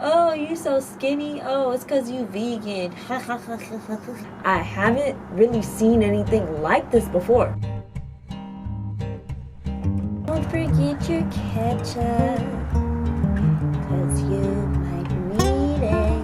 Oh, you so skinny. Oh, it's because you vegan. I haven't really seen anything like this before. Don't forget your ketchup, because you might need it.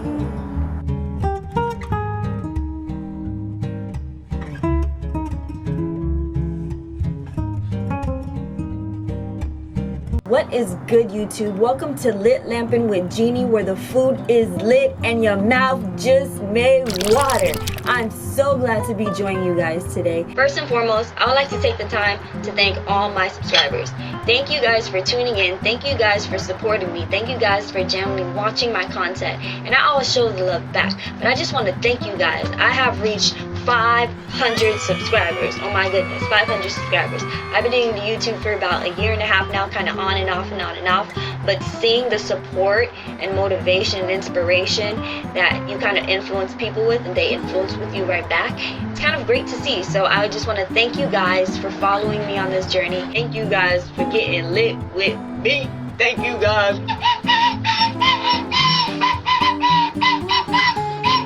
What is good, YouTube? Welcome to Lit Lampin' with Jeannie, where the food is lit and your mouth just may water. I'm so glad to be joining you guys today. First and foremost, I would like to take the time to thank all my subscribers. Thank you guys for tuning in. Thank you guys for supporting me. Thank you guys for generally watching my content. And I always show the love back. But I just want to thank you guys. I have reached 500 subscribers. Oh my goodness, 500 subscribers. I've been doing YouTube for about a year and a half now, kind of on and off and on and off. But seeing the support and motivation and inspiration that you kind of influence people with, and they influence with you right back, it's kind of great to see. So I just want to thank you guys for following me on this journey. Thank you guys for getting lit with me. Thank you guys.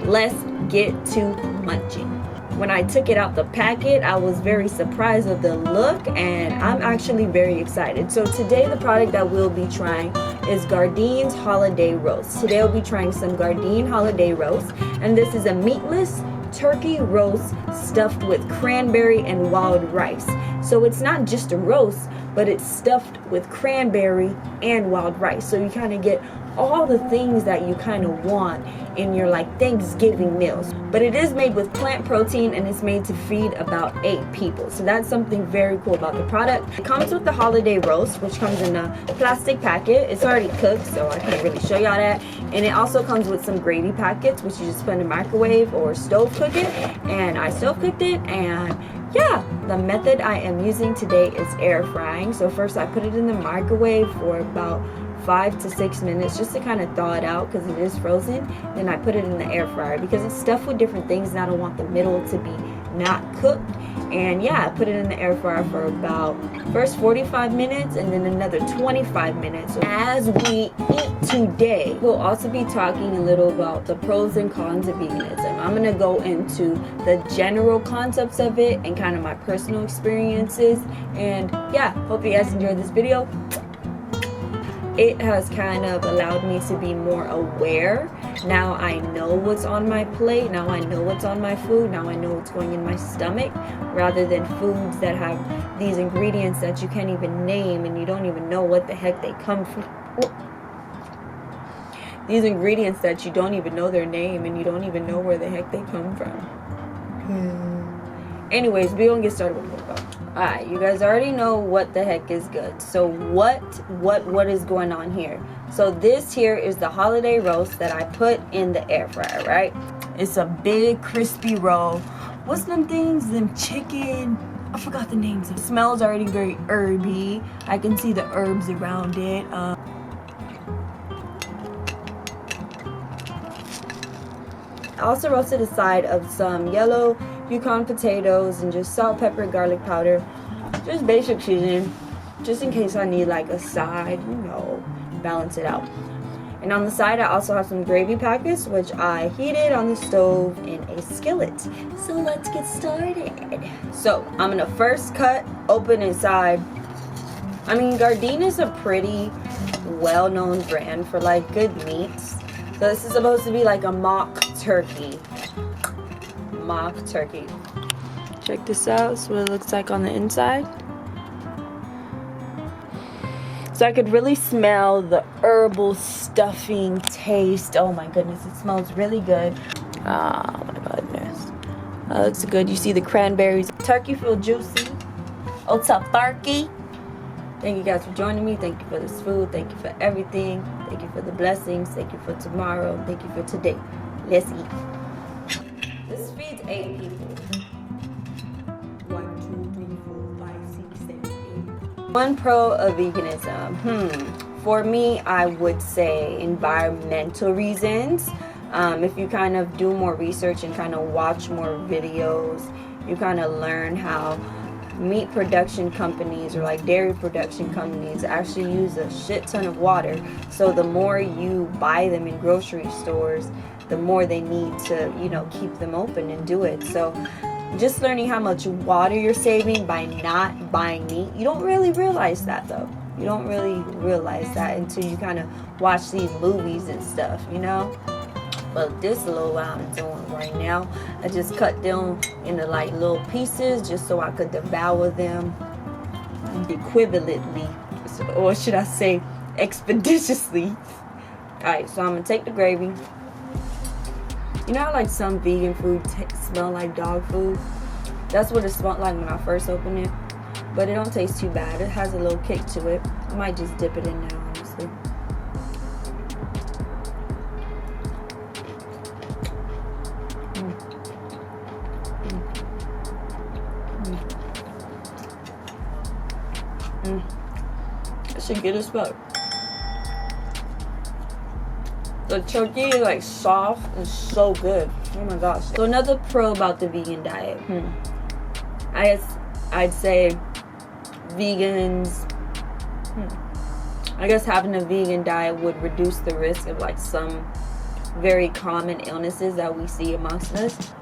Let's get to munching. When I took it out the packet, I was very surprised of the look, and I'm actually very excited. So today the product that we'll be trying is Gardein's Holiday Roast. Today we'll be trying some Gardein Holiday Roast, and this is a meatless turkey roast stuffed with cranberry and wild rice. So it's not just a roast, but it's stuffed with cranberry and wild rice. So you kind of get all the things that you kind of want in your like Thanksgiving meals. But it is made with plant protein, and it's made to feed about 8 people. So that's something very cool about the product. It comes with the holiday roast, which comes in a plastic packet. It's already cooked, so I can't really show y'all that. And it also comes with some gravy packets, which you just put in the microwave or stove cook it. And I stove cooked it, and yeah, the method I am using today is air frying. So first I put it in the microwave for about 5 to 6 minutes just to kind of thaw it out because it is frozen. Then I put it in the air fryer because it's stuffed with different things and I don't want the middle to be not cooked. And yeah, I put it in the air fryer for about first 45 minutes and then another 25 minutes. So as we eat today, we'll also be talking a little about the pros and cons of veganism. I'm gonna go into the general concepts of it and kind of my personal experiences. And yeah, hope you guys enjoyed this video. It has kind of allowed me to be more aware. Now I know what's on my plate. Now I know what's on my food. Now I know what's going in my stomach, rather than foods that have these ingredients that you can't even name and you don't even know what the heck they come from. These ingredients that you don't even know their name and you don't even know where the heck they come from. Anyways, we're gonna get started with the Alright, you guys already know what the heck is good. So what is going on here? So this here is the holiday roast that I put in the air fryer, right? It's a big crispy roll. What's them things? Them chicken? I forgot the names. It smells already very herby. I can see the herbs around it. I also roasted a side of some yellow Yukon potatoes and just salt, pepper, garlic powder, just basic seasoning, just in case I need like a side, you know, balance it out. And on the side I also have some gravy packets, which I heated on the stove in a skillet. So let's get started. So I'm gonna first cut open inside. I mean, Gardein is a pretty well-known brand for like good meats. So this is supposed to be like a mock turkey. Mock turkey. Check this out. This is what it looks like on the inside. So I could really smell the herbal stuffing taste. Oh my goodness, it smells really good. Oh my goodness. That looks good. You see the cranberries. Turkey feel juicy. What's up, turkey? Thank you guys for joining me. Thank you for this food. Thank you for everything. Thank you for the blessings. Thank you for tomorrow. Thank you for today. Let's eat. This feeds 8 people. 1, 2, 3, 4, 5, 6, 7, 8. One pro of veganism. For me, I would say environmental reasons. If you kind of do more research and kind of watch more videos, you kind of learn how meat production companies or like dairy production companies actually use a shit ton of water. So the more you buy them in grocery stores, the more they need to, you know, keep them open and do it. So just learning how much water you're saving by not buying meat. You don't really realize that though. You don't really realize that until you kind of watch these movies and stuff, you know. But this little what I'm doing right now, I just cut them into like little pieces just so I could devour them equivalently, or should I say expeditiously. Alright, so I'm gonna take the gravy. You know how like some vegan food smell like dog food? That's what it smelled like when I first opened it. But it don't taste too bad. It has a little kick to it. I might just dip it in now, honestly. It should get as fuck. The turkey is like soft and so good. Oh my gosh. So another pro about the vegan diet. I'd say vegans. I guess having a vegan diet would reduce the risk of like some very common illnesses that we see amongst us.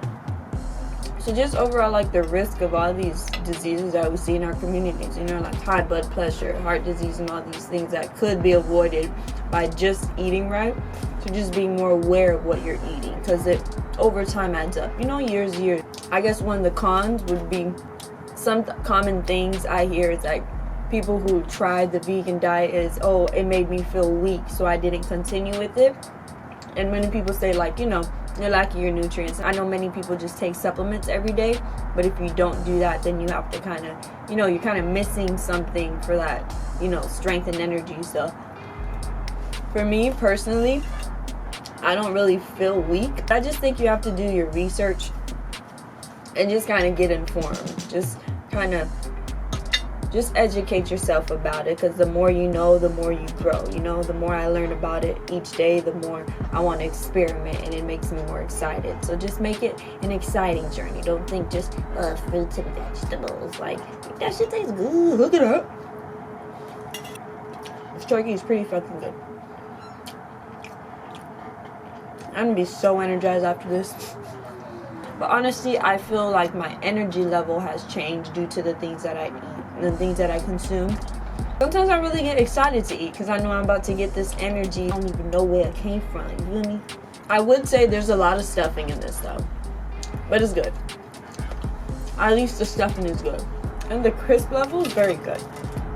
So just overall, like the risk of all these diseases that we see in our communities, you know, like high blood pressure, heart disease, and all these things that could be avoided by just eating right. So just being more aware of what you're eating, because it over time adds up, you know, years. I guess one of the cons would be some common things I hear is like people who tried the vegan diet is, oh, it made me feel weak, so I didn't continue with it. And many people say like, you know, you're lacking your nutrients. I know many people just take supplements every day, but if you don't do that, then you have to kind of, you know, you're kind of missing something for that, you know, strength and energy. So for me personally, I don't really feel weak. I just think you have to do your research and just kind of get informed. Just kind of just educate yourself about it, because the more you know, the more you grow. You know, the more I learn about it each day, the more I want to experiment, and it makes me more excited. So just make it an exciting journey. Don't think just fruits and vegetables. Like, that shit tastes good. Hook it up. This turkey is pretty fucking good. I'm gonna be so energized after this. But honestly, I feel like my energy level has changed due to the things that I eat, the things that I consume. Sometimes I really get excited to eat because I know I'm about to get this energy. I don't even know where it came from, you feel me? I would say there's a lot of stuffing in this though, but it's good. At least the stuffing is good. And the crisp level is very good.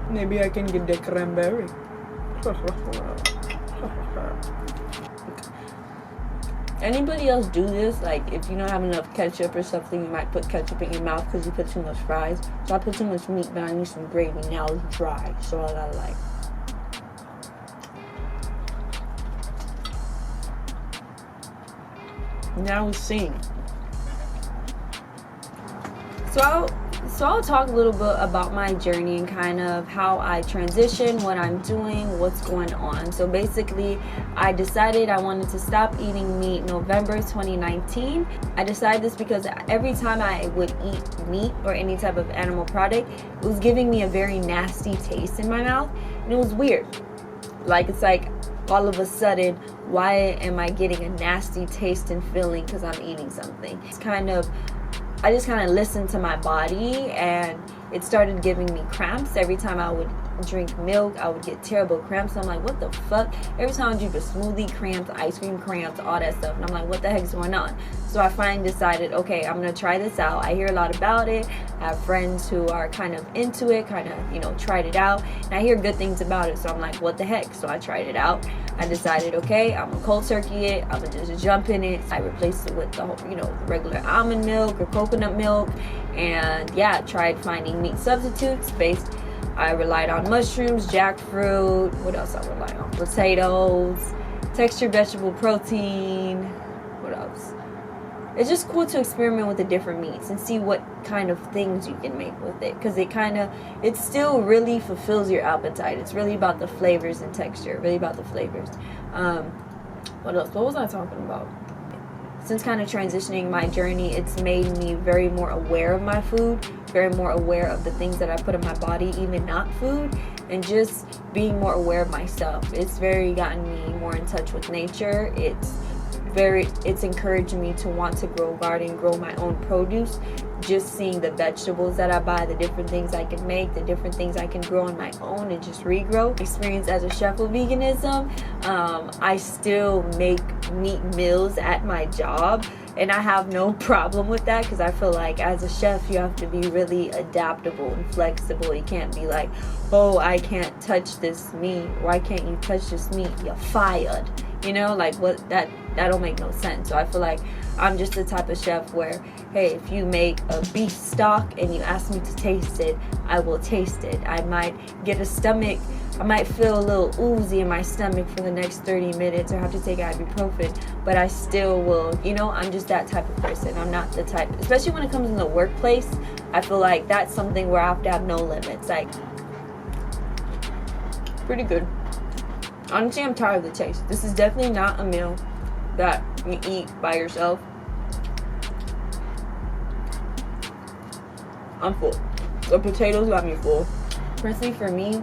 Maybe I can get the cranberry. Anybody else do this? Like, if you don't have enough ketchup or something, you might put ketchup in your mouth because you put too much fries. So I put too much meat, but I need some gravy. Now it's dry, so I gotta like. Now we sing. So I'll talk a little bit about my journey and kind of how I transition, what I'm doing, what's going on. So basically, I decided I wanted to stop eating meat November 2019. I decided this because every time I would eat meat or any type of animal product, it was giving me a very nasty taste in my mouth, and it was weird. Like, it's like all of a sudden, why am I getting a nasty taste and feeling because I'm eating something? I just kind of listened to my body, and it started giving me cramps. Every time I would drink milk, I would get terrible cramps. I'm like, what the fuck? Every time I drink a smoothie, cramps, ice cream cramps, all that stuff. And I'm like, what the heck is going on? So I finally decided, okay, I'm going to try this out. I hear a lot about it. I have friends who are kind of into it, tried it out. And I hear good things about it. So I'm like, what the heck? So I tried it out. I decided, okay, I'm gonna cold turkey it. I'm gonna just jump in it. I replaced it with the regular almond milk or coconut milk. And yeah, I tried finding meat substitutes I relied on mushrooms, jackfruit. What else I relied on? Potatoes, textured vegetable protein. What else? It's just cool to experiment with the different meats and see what kind of things you can make with it, because it still really fulfills your appetite. It's really about the flavors and texture, really about the flavors. What else? What was I talking about? since kind of transitioning my journey, it's made me very more aware of my food, very more aware of the things that I put in my body, even not food, and just being more aware of myself. It's very gotten me more in touch with nature. It's encouraged me to want to grow garden, grow my own produce. Just seeing the vegetables that I buy, the different things I can make, the different things I can grow on my own and just regrow. Experience as a chef with veganism. I still make meat meals at my job, and I have no problem with that, because I feel like as a chef you have to be really adaptable and flexible. You can't be like, oh, I can't touch this meat. Why can't you touch this meat? You're fired. You know, like what, that don't make no sense. So I feel like I'm just the type of chef where, hey, if you make a beef stock and you ask me to taste it, I will taste it. I might I might feel a little oozy in my stomach for the next 30 minutes or have to take ibuprofen, but I still will, you know, I'm just that type of person. I'm not the type, especially when it comes in the workplace, I feel like that's something where I have to have no limits. Like, pretty good. Honestly, I'm tired of the taste. This is definitely not a meal that you eat by yourself. I'm full. The potatoes got me full. Personally, for me,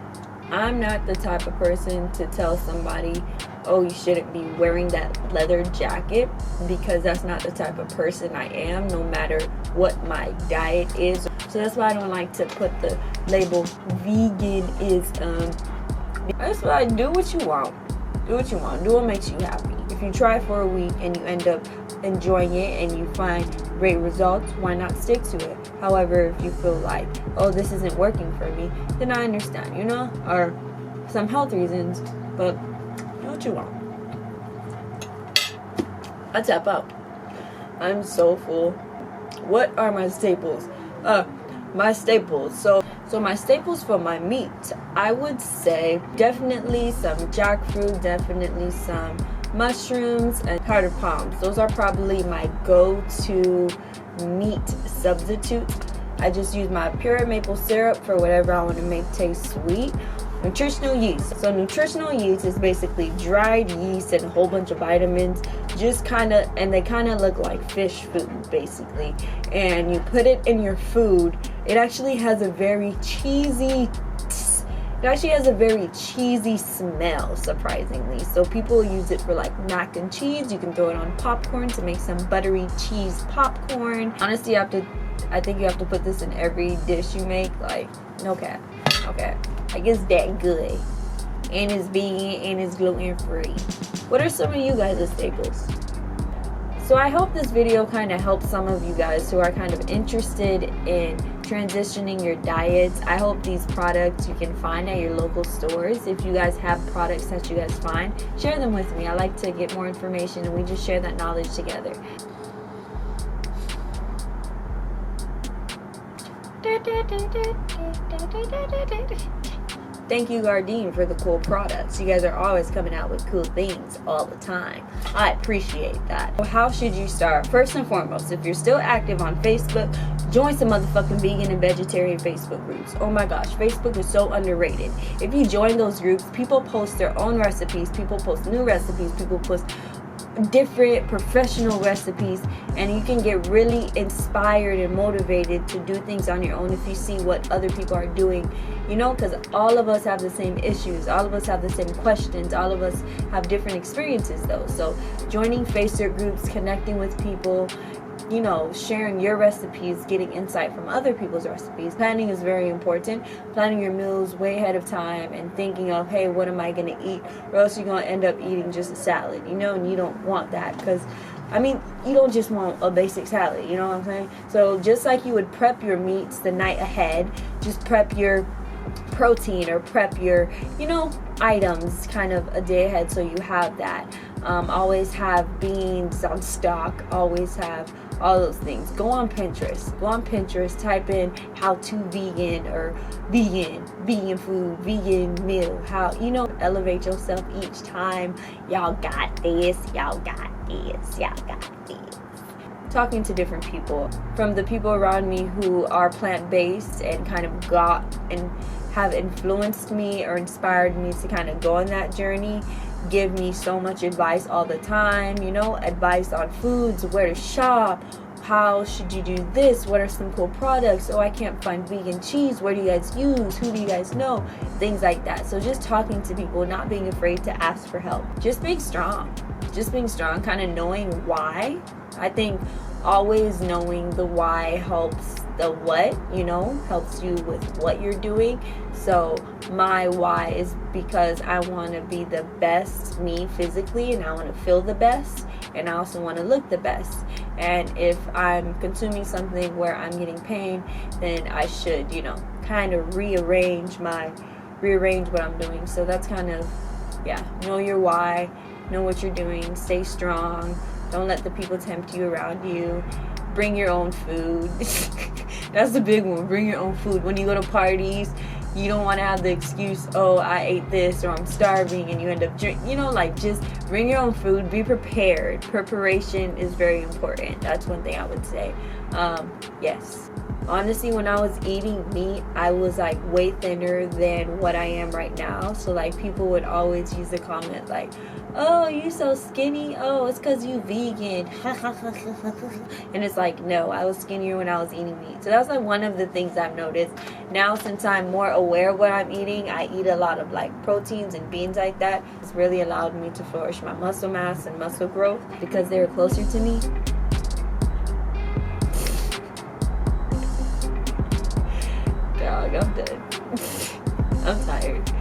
I'm not the type of person to tell somebody, oh, you shouldn't be wearing that leather jacket, because that's not the type of person I am, no matter what my diet is. So that's why I don't like to put the label veganism. That's why I do what you want. Do what you want. Do what makes you happy. If you try for a week and you end up enjoying it and you find great results, why not stick to it? However, if you feel like, oh, this isn't working for me, then I understand, you know, or some health reasons, but do what you want. I tap out. I'm so full. What are my staples? My staples. So my staples for my meat, I would say definitely some jackfruit, definitely some mushrooms, and powdered palms. Those are probably my go-to meat substitutes. I just use my pure maple syrup for whatever I want to make taste sweet. Nutritional yeast. So nutritional yeast is basically dried yeast and a whole bunch of vitamins, and they kind of look like fish food basically, and you put it in your food. It actually has a very cheesy smell, surprisingly. So people use it for like mac and cheese. You can throw it on popcorn to make some buttery cheese popcorn. Honestly, I think you have to put this in every dish you make. Like, okay. Like, it's that good. And it's vegan and it's gluten free. What are some of you guys' staples? So I hope this video kind of helps some of you guys who are kind of interested in transitioning your diets. I hope these products you can find at your local stores. If you guys have products that you guys find, share them with me. I like to get more information and we just share that knowledge together. Thank you, Gardein, for the cool products. You guys are always coming out with cool things all the time. I appreciate that. How should you start? First and foremost, if you're still active on Facebook, join some motherfucking vegan and vegetarian Facebook groups. Oh my gosh, Facebook is so underrated. If you join those groups, people post their own recipes, people post new recipes, people post different professional recipes, and you can get really inspired and motivated to do things on your own if you see what other people are doing, you know, because all of us have the same issues, all of us have the same questions, all of us have different experiences though. So joining Facebook groups, connecting with people, you know, sharing your recipes, getting insight from other people's recipes. Planning is very important. Planning your meals way ahead of time and thinking of, hey, what am I going to eat? Or else you're going to end up eating just a salad, you know, and you don't want that, because, I mean, you don't just want a basic salad, you know what I'm saying? So just like you would prep your meats the night ahead, just prep your protein or prep your, you know, items kind of a day ahead so you have that. Always have beans on stock, always have all those things. Go on Pinterest, type in how to vegan or vegan food, vegan meal, how, you know, elevate yourself each time. Y'all got this. Talking to different people, from the people around me who are plant-based and kind of got and have influenced me or inspired me to kind of go on that journey, give me so much advice all the time, you know, advice on foods, where to shop, how should you do this, what are some cool products, oh I can't find vegan cheese, where do you guys use, who do you guys know, things like that. So just talking to people, not being afraid to ask for help, just being strong, kind of knowing why. I think always knowing the why helps the what, you know, helps you with what you're doing. So my why is because I want to be the best me physically, and I want to feel the best, and I also want to look the best. And if I'm consuming something where I'm getting pain, then I should, you know, kind of rearrange what I'm doing. So that's kind of, yeah, know your why, know what you're doing, stay strong, don't let the people tempt you around you, bring your own food. That's the big one, bring your own food. When you go to parties, you don't want to have the excuse, oh, I ate this, or I'm starving, and you end up drinking, you know, like, just bring your own food, be prepared. Preparation is very important. That's one thing I would say. Yes. Honestly, when I was eating meat, I was like way thinner than what I am right now. So like people would always use the comment like, oh, you so skinny, oh, it's because you vegan. And it's like, no, I was skinnier when I was eating meat. So that's like one of the things I've noticed. Now, since I'm more aware of what I'm eating, I eat a lot of like proteins and beans like that. It's really allowed me to flourish my muscle mass and muscle growth because they're closer to me. Dog, I'm done. I'm tired.